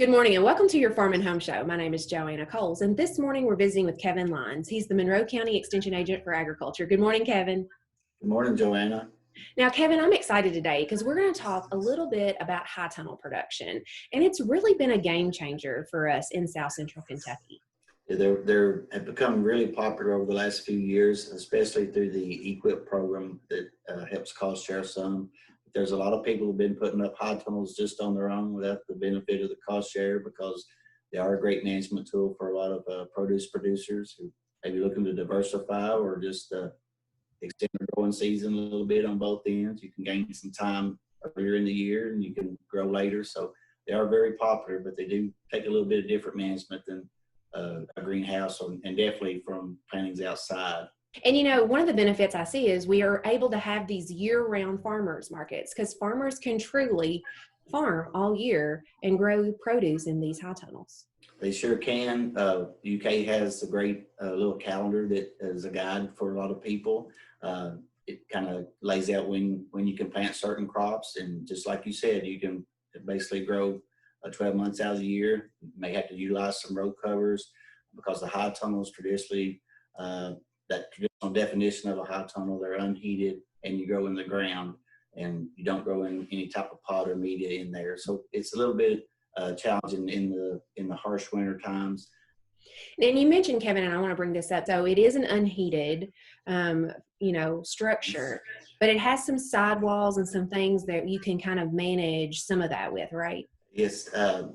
Good morning and welcome to your Farm and Home Show. My name is Joanna Coles, and this morning we're visiting with Kevin Lyons. He's the Monroe County Extension Agent for Agriculture. Good morning, Kevin. Good morning, Joanna. Now, Kevin, I'm excited today because we're going to talk a little bit about high tunnel production, and it's really been a game changer for us in South Central Kentucky. They have become really popular over the last few years, especially through the EQIP program that helps cost share some. There's a lot of people who've been putting up high tunnels just on their own without the benefit of the cost share because they are a great management tool for a lot of produce producers who may be looking to diversify or just extend the growing season a little bit on both ends. You can gain some time earlier in the year and you can grow later. So they are very popular, but they do take a little bit of different management than a greenhouse and definitely from plantings outside. And you know, one of the benefits I see is we are able to have these year-round farmers markets because farmers can truly farm all year and grow produce in these high tunnels. They sure can. UK has a great little calendar that is a guide for a lot of people. It kind of lays out when you can plant certain crops, and just like you said, you can basically grow 12 months out of the year. You may have to utilize some row covers because the high tunnels traditionally, that traditional definition of a high tunnel, they're unheated and you grow in the ground and you don't grow in any type of pot or media in there. So it's a little bit challenging in the harsh winter times. And you mentioned, Kevin, and I want to bring this up, so it is an unheated, structure, but it has some sidewalls and some things that you can kind of manage some of that with, right? Yes. The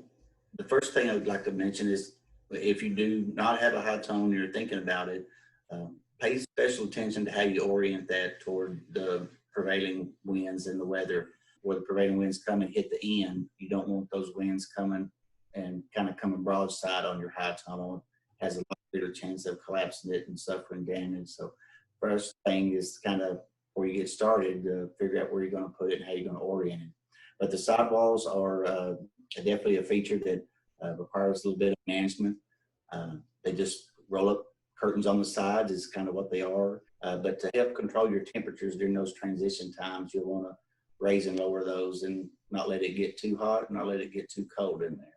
first thing I would like to mention is if you do not have a high tunnel and you're thinking about it, pay special attention to how you orient that toward the prevailing winds and the weather. Where the prevailing winds come and hit the end, you don't want those winds coming and kind of coming broadside on your high tunnel. It has a lot greater chance of collapsing it and suffering damage. So first thing is kind of where you get started to figure out where you're going to put it and how you're going to orient it. But the sidewalls are definitely a feature that requires a little bit of management. They just roll up curtains on the sides is kind of what they are. But to help control your temperatures during those transition times, you'll want to raise and lower those and not let it get too hot, not let it get too cold in there.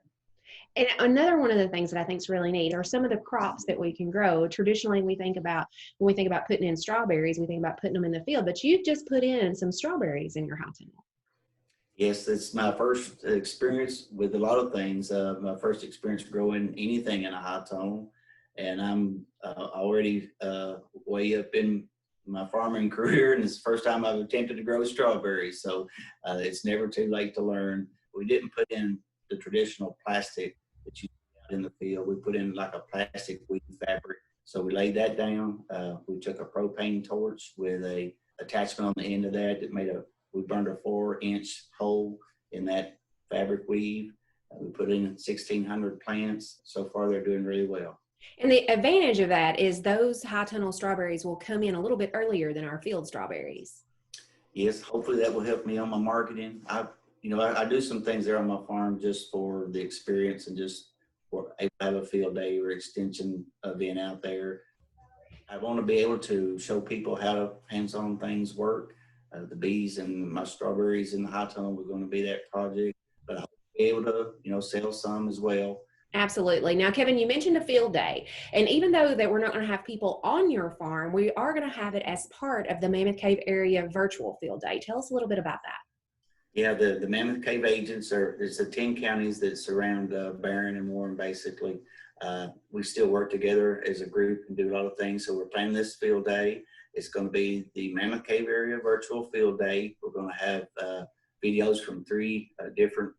And another one of the things that I think is really neat are some of the crops that we can grow. Traditionally, when we think about putting in strawberries, we think about putting them in the field, but you've just put in some strawberries in your high tunnel. Yes, it's my first experience with a lot of things. My first experience growing anything in a high tunnel, and I'm already way up in my farming career, and it's the first time I've attempted to grow strawberries. So it's never too late to learn. We didn't put in the traditional plastic that you see out in the field. We put in like a plastic weave fabric. So we laid that down. We took a propane torch with a attachment on the end of that we burned a 4-inch hole in that fabric weave. We put in 1,600 plants. So far, they're doing really well. And the advantage of that is those high tunnel strawberries will come in a little bit earlier than our field strawberries. Yes, hopefully that will help me on my marketing. I do some things there on my farm just for the experience and just for able to have a field day or extension event out there. I want to be able to show people how hands-on things work. The bees and my strawberries in the high tunnel were going to be that project, but I hope to be able to, sell some as well. Absolutely. Now, Kevin, you mentioned a field day, and even though that we're not going to have people on your farm, we are going to have it as part of the Mammoth Cave area virtual field day. Tell us a little bit about that. Yeah, the Mammoth Cave agents it's the 10 counties that surround Barron and Warren, basically. We still work together as a group and do a lot of things. So we're planning this field day. It's going to be the Mammoth Cave area virtual field day. We're going to have videos from 3 different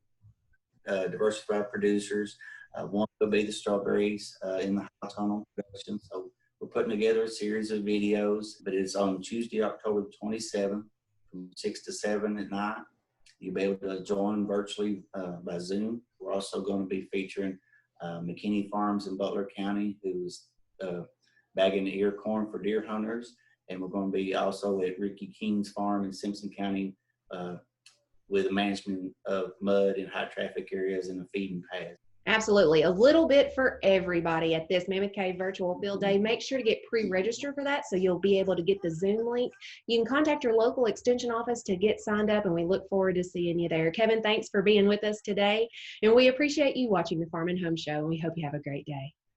diversified producers. One will be the strawberries in the high tunnel production. So we're putting together a series of videos, but it's on Tuesday, October 27th from 6 to 7 at night. You'll be able to join virtually by Zoom. We're also going to be featuring McKinney Farms in Butler County, who's bagging the ear corn for deer hunters. And we're going to be also at Ricky King's farm in Simpson County with the management of mud in high traffic areas and a feeding pad. Absolutely. A little bit for everybody at this Mammoth Cave Virtual Field Day. Make sure to get pre-registered for that so you'll be able to get the Zoom link. You can contact your local extension office to get signed up, and we look forward to seeing you there. Kevin, thanks for being with us today, and we appreciate you watching the Farm and Home Show, and we hope you have a great day.